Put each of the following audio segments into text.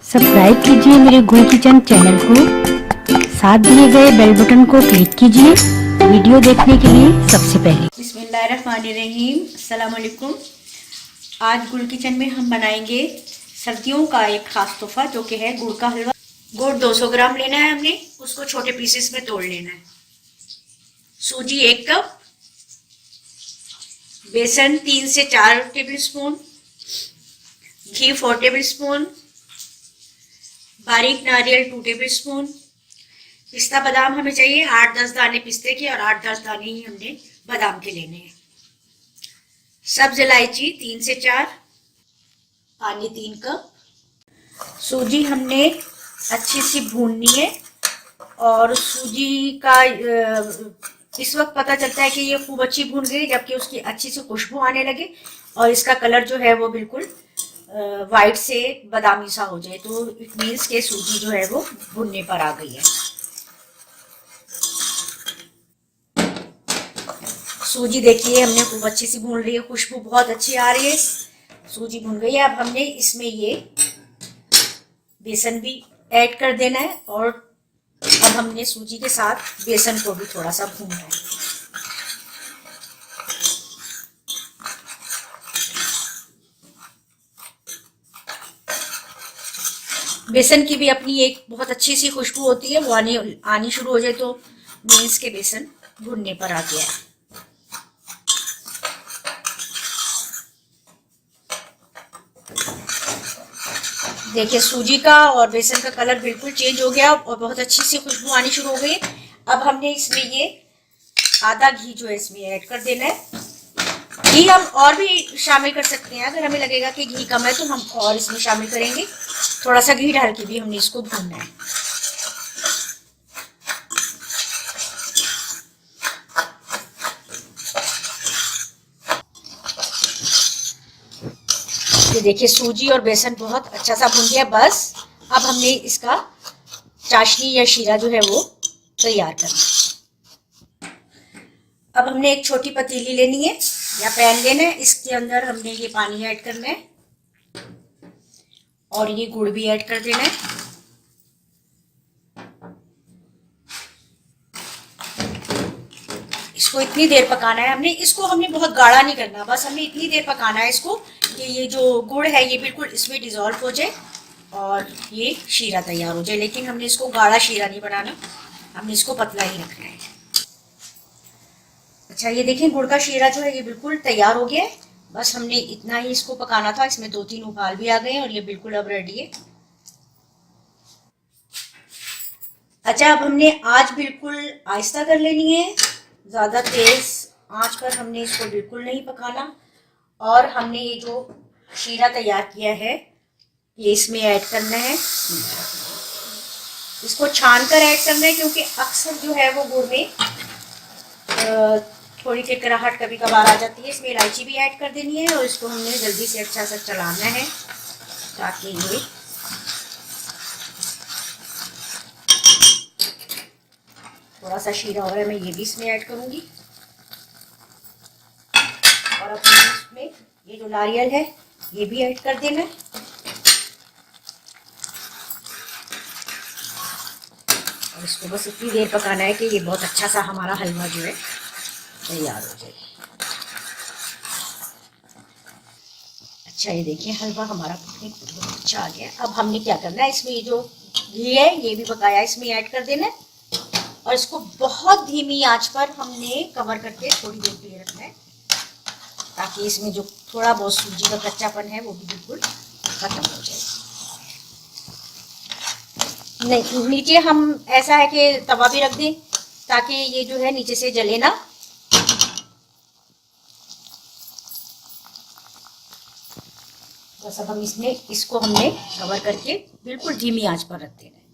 Subscribe कीजिए मेरे गुल किचन चैनल को, साथ दिए गए बेल बटन को क्लिक कीजिए वीडियो देखने के लिए सबसे पहले। बिस्मिल्लाहिर्रहमानिर्रहीम, अस्सलाम वालेकुम। आज गुल किचन में हम बनाएंगे सर्दियों का एक खास तोहफा जो कि है गुड़ का हलवा। गुड़ 200 ग्राम लेना है हमने, उसको छोटे पीसेस में तोड़ लेना है। सूजी 1 कप, बेसन 3 से 4 टेबल स्पून, घी 4 टेबल स्पून, बारीक नारियल 2 टेबल स्पून, पिस्ता बादाम हमें चाहिए 8-10 दाने पिस्ते के और 8-10 दाने ही हमने बादाम के लेने हैं। सब्ज इलायची 3 से 4, पानी 3 कप। सूजी हमने अच्छी सी भूननी है और सूजी का इस वक्त पता चलता है कि ये खूब अच्छी भून गई जबकि उसकी अच्छी सी खुशबू आने लगे और इसका कलर जो है वो बिल्कुल वाइट से बादामी सा हो जाए, तो इट मीन्स के सूजी जो है वो भुनने पर आ गई है। सूजी देखिए हमने खूब अच्छी सी भून रही है, खुशबू बहुत अच्छी आ रही है, सूजी भून गई है। अब हमने इसमें ये बेसन भी ऐड कर देना है और अब हमने सूजी के साथ बेसन को भी थोड़ा सा भूनना है। बेसन की भी अपनी एक बहुत अच्छी सी खुशबू होती है, वो आनी शुरू हो जाए तो मीन्स के बेसन भुनने पर आ गया है। देखिए सूजी का और बेसन का कलर बिल्कुल चेंज हो गया और बहुत अच्छी सी खुशबू आनी शुरू हो गई। अब हमने इसमें ये आधा घी जो है इसमें ऐड कर देना है। घी हम और भी शामिल कर सकते हैं, अगर हमें लगेगा कि घी कम है तो हम और इसमें शामिल करेंगे। थोड़ा सा घी डाल के भी हमने इसको भूनना है। ये देखिए सूजी और बेसन बहुत अच्छा सा भून गया। बस अब हमने इसका चाशनी या शीरा जो है वो तैयार करना है। अब हमने एक छोटी पतीली लेनी है या पैन लेना है, इसके अंदर हमने ये पानी ऐड करना है और ये गुड़ भी ऐड कर देना है। इसको इतनी देर पकाना है हमने, इसको हमने बहुत गाढ़ा नहीं करना, बस हमने इतनी देर पकाना है इसको कि ये जो गुड़ है ये बिल्कुल इसमें डिजोल्व हो जाए और ये शीरा तैयार हो जाए। लेकिन हमने इसको गाढ़ा शीरा नहीं बनाना, हमने इसको पतला ही रखना है। अच्छा ये देखें गुड़ का शीरा जो है ये बिल्कुल तैयार हो गया है। बस हमने इतना ही इसको पकाना था, इसमें 2-3 उबाल भी आ गए हैं और ये बिल्कुल अब रेडी है। अच्छा अब हमने आंच बिल्कुल आहिस्ता कर लेनी है, ज़्यादा तेज आंच पर हमने इसको बिल्कुल नहीं पकाना। और हमने ये जो शीरा तैयार किया है ये इसमें ऐड करना है। इसको छान कर ऐड करना है क्योंकि अक्सर जो है वो गुड़ में थोड़ी किरकिराहट कभी कभार आ जाती है। इसमें इलायची भी ऐड कर देनी है और इसको हमने जल्दी से अच्छा सा चलाना है ताकि ये थोड़ा सा शीरा हो रहा है, मैं ये भी इसमें ऐड करूंगी। और अब इसमें ये जो नारियल है ये भी ऐड कर देना है और इसको बस इतनी देर पकाना है कि ये बहुत अच्छा सा हमारा हलवा जो है तैयार हो जाए। अच्छा ये देखिए हलवा हमारा पकने बहुत अच्छा आ गया। अब हमने क्या करना है, इसमें ये जो घी है ये भी पकाया इसमें ऐड कर देना है और इसको बहुत धीमी आंच पर हमने कवर करके थोड़ी देर के लिए रखना है ताकि इसमें जो थोड़ा बहुत सूजी का कच्चापन है वो भी बिल्कुल खत्म हो जाए। नहीं नीचे हम ऐसा है कि तवा भी रख दें ताकि ये जो है नीचे से जले ना। बस अब हम इसको हमने कवर करके बिल्कुल धीमी आंच पर रख देना है।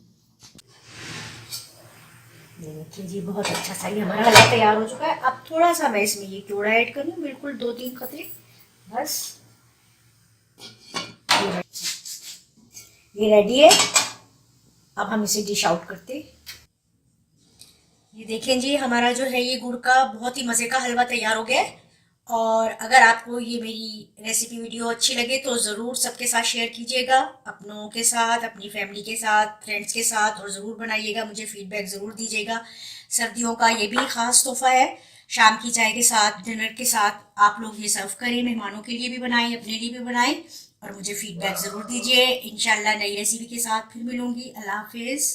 देखिए जी बहुत अच्छा सा ये हमारा हलवा तैयार हो चुका है। अब थोड़ा सा मैं इसमें ये केवड़ा ऐड करूँ, बिल्कुल 2-3 कतरे बस। ये रेडी है। अब हम इसे डिश आउट करते। ये देखें जी हमारा जो है ये गुड़ का बहुत ही मज़े का हलवा तैयार हो गया है और अगर आपको ये मेरी रेसिपी वीडियो अच्छी लगे तो ज़रूर सबके साथ शेयर कीजिएगा, अपनों के साथ, अपनी फैमिली के साथ, फ्रेंड्स के साथ, और ज़रूर बनाइएगा, मुझे फीडबैक ज़रूर दीजिएगा। सर्दियों का ये भी ख़ास तोहफ़ा है, शाम की चाय के साथ, डिनर के साथ आप लोग ये सर्व करें, मेहमानों के लिए भी बनाएं, अपने लिए भी बनाएं, और मुझे फीडबैक ज़रूर दीजिए। इंशाल्लाह नई रेसिपी के साथ फिर मिलूंगी। अल्लाह हाफिज़।